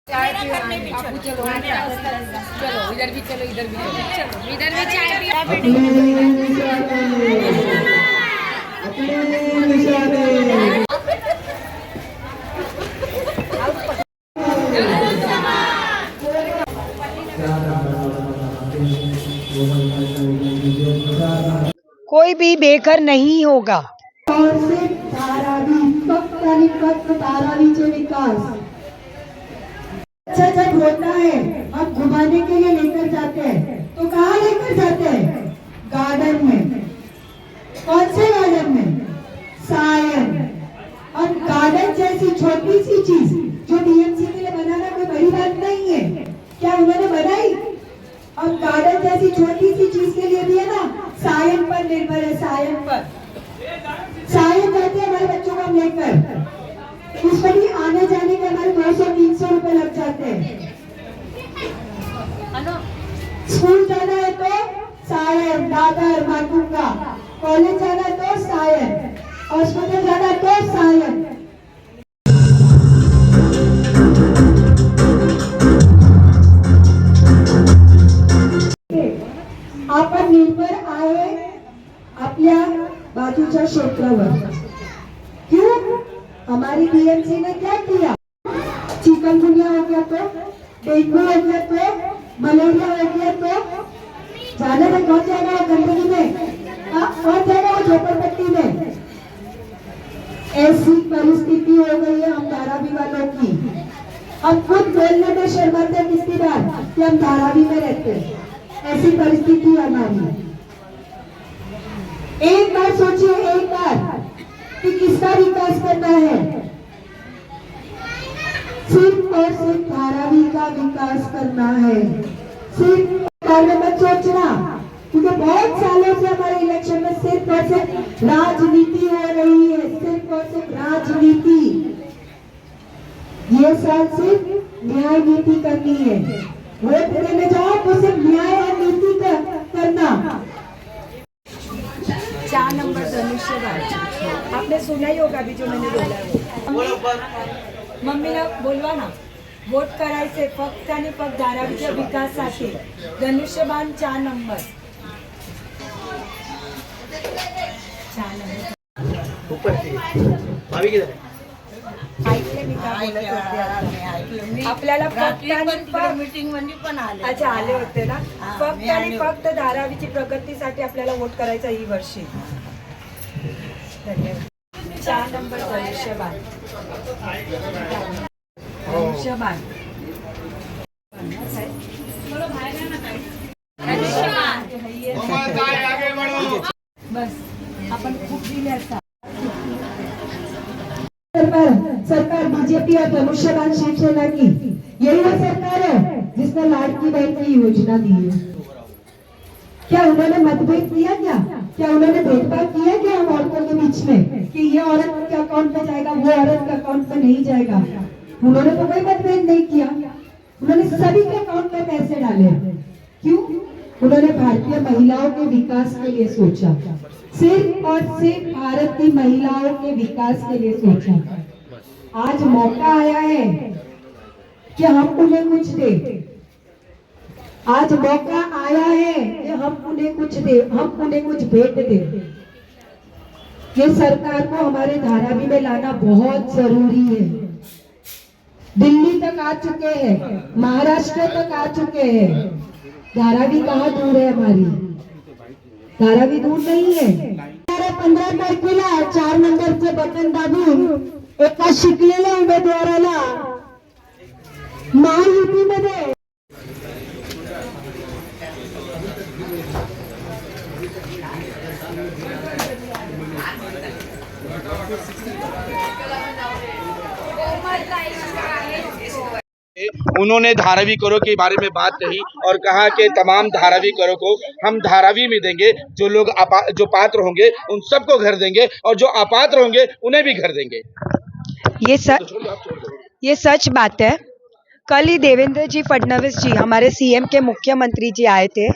चलो इधर भी चलो, इधर भी चलो, इधर भी चाय पी। कोई भी बेघर नहीं होगा। धारावीचे विकास अच्छा जब होता है, हम घुमाने के लिए लेकर जाते हैं तो कहाँ लेकर जाते हैं? गार्डन में। कौन से गार्डन में? सायन। और गार्डन जैसी छोटी सी चीज जो डीएमसी के लिए बनाना कोई बड़ी बात नहीं है, क्या उन्होंने बनाई? और गार्डन जैसी छोटी सी चीज के लिए भी है ना, सायन पर निर्भर है। सायन पर सायन जाते हैं हमारे बच्चों को हम लेकर, उस पर भी आने जाने के हमारे 200-300 रुपए लग जाते हैं। स्कूल जाना है तो सायन, दादर, माटुंगा। कॉलेज जाना है तो सायन, हॉस्पिटल जाना है तो सायन। आपण निर्भर आहे आपल्या बाजूच्या क्षेत्रावर। क्यों? हमारी बीएमसी ने क्या किया? चिकनगुनिया हो गया तो, डेंगू हो गया तो, मलेरिया हो गया तो, जाने में कौन जाएगा वो गंदगी में? कौन जाएगा वो झोपड़पट्टी में? ऐसी परिस्थिति हो गई है हम धारावी वालों की। हम खुद बोलने में शर्माते हैं कितनी बार कि हम धारावी में रहते हैं। ऐसी परिस्थिति हमारी। एक बार सोचिए, एक बार कि किसका विकास करना है? सिर्फ और सिर्फ धारावी का विकास करना है। सिर्फ पहले मत सोचना, क्योंकि बहुत सालों से हमारे इलेक्शन में सिर्फ और सिर्फ राजनीति हो रही है, सिर्फ और सिर्फ राजनीति। ये साल सिर्फ न्याय नीति करनी है। वोट देने जाओ तो सिर्फ न्याय और नीति करना। 4 नंबर धनुष्यबाण आपने सुना ही होगा अभी जो मैंने बोला है। मम्मीला बोलवा ना, वोट करायचे फक्त आणि फक्त धारावीच्या विकासासाठी। धनुष्यबाण 4 नंबर। 4 नंबर ऐकले मी काय बोलत होते आता? आपल्याला फक्त आणि फक्त मीटिंग मध्ये पण आले। अच्छा आले होते ना। फक्त आणि फक्त धारावीची प्रगतीसाठी आपल्याला वोट करायचा ही वर्षी। धन्यवाद। 4 नंबर धनुष्यबाण। धनुष्यबाण बस आपण खूप दिले असता। सरकार बीजेपी और धनुष्यबाण शिवसेना की, यही वो सरकार है जिसने लाडकी बहन की योजना दी है। क्या उन्होंने मतभेद किया? क्या उन्होंने भेदभाव किया क्या हम औरतों के बीच में कि ये औरत के अकाउंट में जाएगा, वो औरत के अकाउंट में नहीं जाएगा? उन्होंने तो कोई मतभेद नहीं किया। उन्होंने सभी के अकाउंट में पैसे डाले। क्यों? उन्होंने भारतीय महिलाओं के विकास के लिए सोचा, सिर्फ और सिर्फ भारत की महिलाओं के विकास के लिए सोचा। आज मौका आया है कि हम उन्हें कुछ दे। आज मौका आया है कि हम उन्हें कुछ दे, हम उन्हें कुछ भेंट दे। ये सरकार को हमारे धारावी में लाना बहुत जरूरी है। दिल्ली तक आ चुके हैं, महाराष्ट्र तक आ चुके हैं। धारावी कहाँ दूर है हमारी? धारावी दूर नहीं है। 15 तारखेला 4 नंबरचे बटन दाबून एका शिकलेल्या उमेदवाराला महायुतीमध्ये उन्होंने धारावी करो के बारे में बात कही और कहा कि तमाम धारावी करो को हम धारावी में देंगे। जो लोग जो पात्र होंगे उन सबको घर देंगे और जो अपात्र होंगे उन्हें भी घर देंगे। ये सच बात है। कल ही देवेंद्र जी फडणवीस जी हमारे सीएम के मुख्यमंत्री जी आए थे।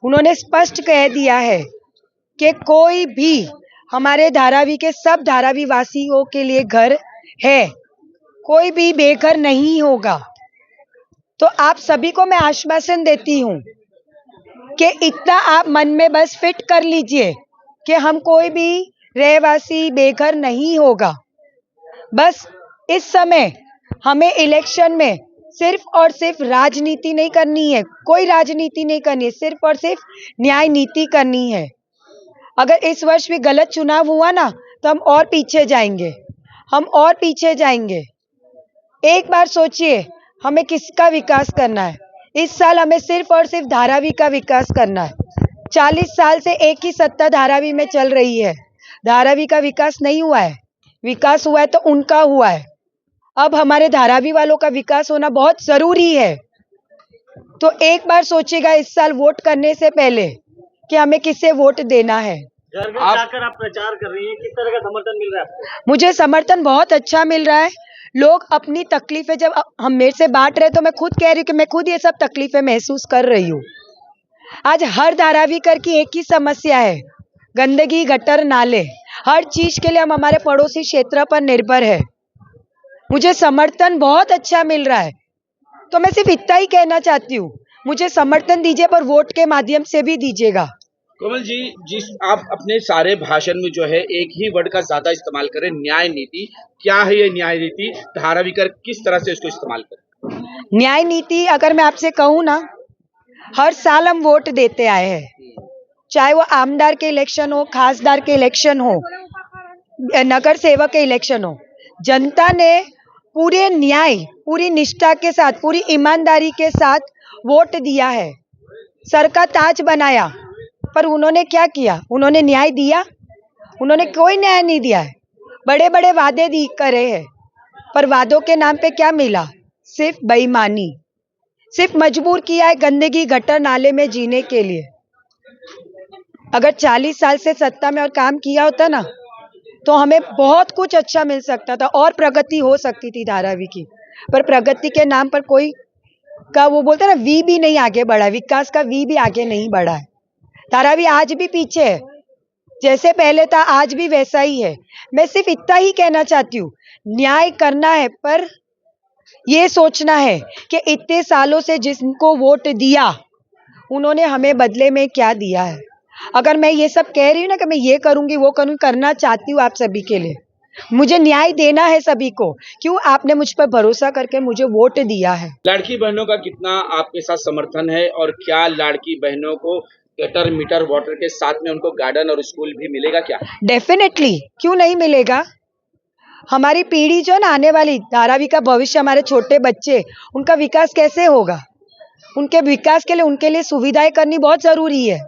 उन्होंने स्पष्ट कह दिया है कि कोई भी हमारे धारावी के सब धारावी वासियों के लिए घर है, कोई भी बेघर नहीं होगा। तो आप सभी को मैं आश्वासन देती हूँ कि इतना आप मन में बस फिट कर लीजिए कि हम कोई भी रहवासी बेघर नहीं होगा। बस इस समय हमें इलेक्शन में सिर्फ और सिर्फ राजनीति नहीं करनी है, कोई राजनीति नहीं करनी है, सिर्फ और सिर्फ न्याय नीति करनी है। अगर इस वर्ष भी गलत चुनाव हुआ ना तो हम और पीछे जाएंगे, हम और पीछे जाएंगे। एक बार सोचिए हमें किसका विकास करना है। इस साल हमें सिर्फ और सिर्फ धारावी का विकास करना है। 40 साल से एक ही सत्ता धारावी में चल रही है, धारावी का विकास नहीं हुआ है। विकास हुआ है तो उनका हुआ है। अब हमारे धारावी वालों का विकास होना बहुत जरूरी है। तो एक बार सोचिएगा इस साल वोट करने से पहले कि हमें किसे वोट देना है। घर घर जाकर आप प्रचार कर रही हैं, किस तरह का समर्थन मिल रहा है आपको? मुझे समर्थन बहुत अच्छा मिल रहा है। लोग अपनी तकलीफें जब हम मेरे से बांट रहे तो मैं खुद कह रही हूँ कि मैं खुद ये सब तकलीफें महसूस कर रही हूँ। आज हर धारावीकर की एक ही समस्या है, गंदगी, गटर, नाले। हर चीज के लिए हम हमारे पड़ोसी क्षेत्र पर निर्भर है। मुझे समर्थन बहुत अच्छा मिल रहा है। तो मैं सिर्फ इतना ही कहना चाहती हूँ, मुझे समर्थन दीजिए पर वोट के माध्यम से भी दीजिएगा। कोमल जी, जिस आप अपने सारे भाषण में जो है एक ही वर्ड का ज्यादा इस्तेमाल करें, न्याय नीति। क्या है ये न्याय नीति? धारावीकर किस तरह से इसको इस्तेमाल करें? न्याय नीति अगर मैं आपसे कहूँ ना, हर साल हम वोट देते आए हैं, चाहे वो आमदार के इलेक्शन हो, खासदार के इलेक्शन हो, नगर सेवक के इलेक्शन हो। जनता ने पूरे न्याय, पूरी निष्ठा के साथ, पूरी ईमानदारी के साथ वोट दिया है, सर का ताज बनाया। पर उन्होंने क्या किया? उन्होंने न्याय दिया? उन्होंने कोई न्याय नहीं दिया है। बड़े बड़े वादे दी करे हैं, पर वादों के नाम पे क्या मिला? सिर्फ बेईमानी। सिर्फ मजबूर किया है गंदगी, गटर, नाले में जीने के लिए। अगर 40 साल से सत्ता में और काम किया होता ना तो हमें बहुत कुछ अच्छा मिल सकता था और प्रगति हो सकती थी धारावी की। पर प्रगति के नाम पर कोई का वो बोलते हैं ना, वी भी नहीं आगे बढ़ा, विकास का वी भी आगे नहीं बढ़ा है। धारावी आज भी पीछे है, जैसे पहले था आज भी वैसा ही है। मैं सिर्फ इतना ही कहना चाहती हूँ, न्याय करना है पर ये सोचना है कि इतने सालों से जिनको वोट दिया उन्होंने हमें बदले में क्या दिया है। अगर मैं ये सब कह रही हूँ ना कि मैं ये करूंगी वो करूंगी, करना चाहती हूँ आप सभी के लिए, मुझे न्याय देना है सभी को। क्यों? आपने मुझ पर भरोसा करके मुझे वोट दिया है। लड़की बहनों का कितना आपके साथ समर्थन है, और क्या लड़की बहनों को गटर, मीटर, वाटर के साथ में उनको गार्डन और स्कूल भी मिलेगा क्या? डेफिनेटली, क्यों नहीं मिलेगा। हमारी पीढ़ी जो है ना, आने वाली धारावी का भविष्य, हमारे छोटे बच्चे, उनका विकास कैसे होगा? उनके विकास के लिए उनके लिए सुविधाएं करनी बहुत जरूरी है।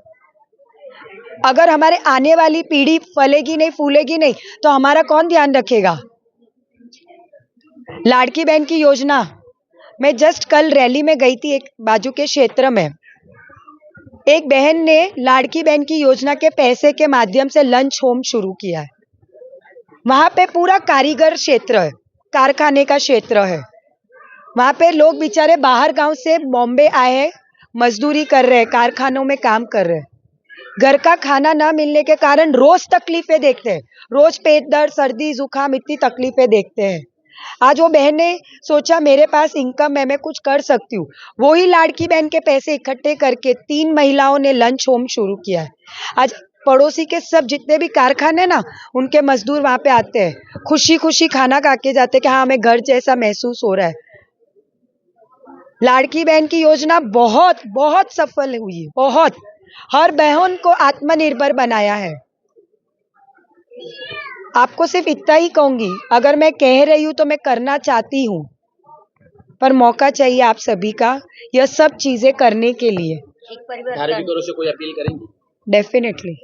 अगर हमारे आने वाली पीढ़ी फलेगी नहीं, फूलेगी नहीं तो हमारा कौन ध्यान रखेगा? लाड़की बहन की योजना, मैं जस्ट कल रैली में गई थी एक बाजू के क्षेत्र में। एक बहन ने लाड़की बहन की योजना के पैसे के माध्यम से लंच होम शुरू किया है। वहां पे पूरा कारीगर क्षेत्र है, कारखाने का क्षेत्र है। वहां पे लोग बेचारे बाहर गांव से बॉम्बे आए हैं, मजदूरी कर रहे हैं, कारखानों में काम कर रहे हैं। घर का खाना ना मिलने के कारण रोज तकलीफें देखते हैं, रोज पेट दर्द, सर्दी, जुकाम, इतनी तकलीफें देखते हैं। आज वो बहन ने सोचा मेरे पास इनकम है, मैं कुछ कर सकती हूँ। वो ही लाड़की बहन के पैसे इकट्ठे करके 3 महिलाओं ने लंच होम शुरू किया है। आज पड़ोसी के सब जितने भी कारखाने ना, उनके मजदूर वहां पे आते हैं, खुशी खुशी खाना खा के जाते हैं कि हाँ हमें घर जैसा महसूस हो रहा है। लाड़की बहन की योजना बहुत बहुत सफल हुई है, बहुत। हर बहन को आत्मनिर्भर बनाया है। आपको सिर्फ इतना ही कहूंगी, अगर मैं कह रही हूं तो मैं करना चाहती हूं, पर मौका चाहिए आप सभी का यह सब चीजें करने के लिए। धारावीकरों से कोई अपील करेंगे? डेफिनेटली,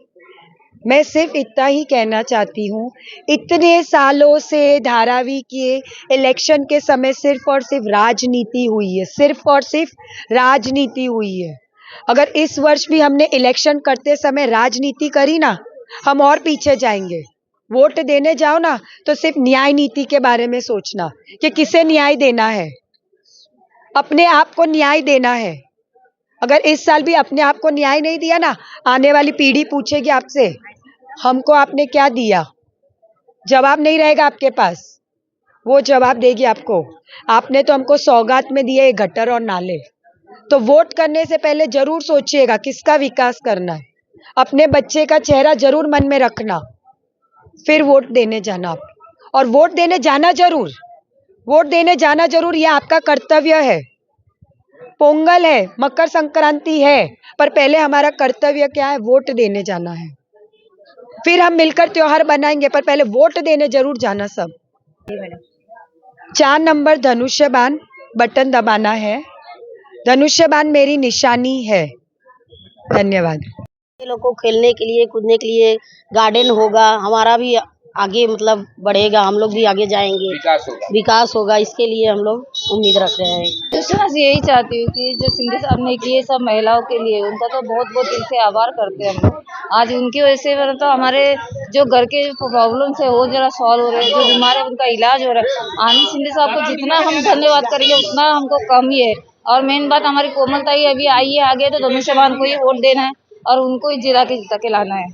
मैं सिर्फ इतना ही कहना चाहती हूँ, इतने सालों से धारावी के इलेक्शन के समय सिर्फ और सिर्फ राजनीति हुई है, सिर्फ और सिर्फ राजनीति हुई है। अगर इस वर्ष भी हमने इलेक्शन करते समय राजनीति करी ना, हम और पीछे जाएंगे। वोट देने जाओ ना तो सिर्फ न्याय नीति के बारे में सोचना कि किसे न्याय देना है, अपने आप को न्याय देना है। अगर इस साल भी अपने आप को न्याय नहीं दिया ना, आने वाली पीढ़ी पूछेगी आपसे हमको आपने क्या दिया, जवाब नहीं रहेगा आपके पास। वो जवाब देगी आपको। आपने तो हमको सौगात में दिए गटर और नाले, तो वोट करने से पहले जरूर सोचिएगा किसका विकास करना है। अपने बच्चे का चेहरा जरूर मन में रखना, फिर वोट देने जाना आप। और वोट देने जाना जरूर, वोट देने जाना जरूर, ये आपका कर्तव्य है। पोंगल है, मकर संक्रांति है, पर पहले हमारा कर्तव्य क्या है? वोट देने जाना है। फिर हम मिलकर त्योहार बनाएंगे, पर पहले वोट देने जरूर जाना सब। 4 नंबर धनुष्य बाण बटन दबाना है। धनुष्य बाण मेरी निशानी है। धन्यवाद। ये लोग को खेलने के लिए, कूदने के लिए गार्डन होगा, हमारा भी आगे मतलब बढ़ेगा, हम लोग भी आगे जाएंगे, विकास होगा, इसके लिए हम लोग उम्मीद रख रहे हैं। दूसरा से यही चाहती हूँ कि जो शिंदे साहब ने किए सब महिलाओं के लिए, उनका तो बहुत बहुत दिल से आभार करते हैं हम लोग। आज उनकी वजह से तो हमारे जो घर के प्रॉब्लम है वो जरा सॉल्व हो रहे हैं, जो बीमार है उनका इलाज हो रहा है। आनंद शिंदे साहब को जितना हम धन्यवाद करेंगे उतना हमको कम ही है। और मेन बात हमारी कोमलता ही अभी आई है आगे, तो धनुष्य बाण को ही वोट देना है और उनको ही जिता के लाना है।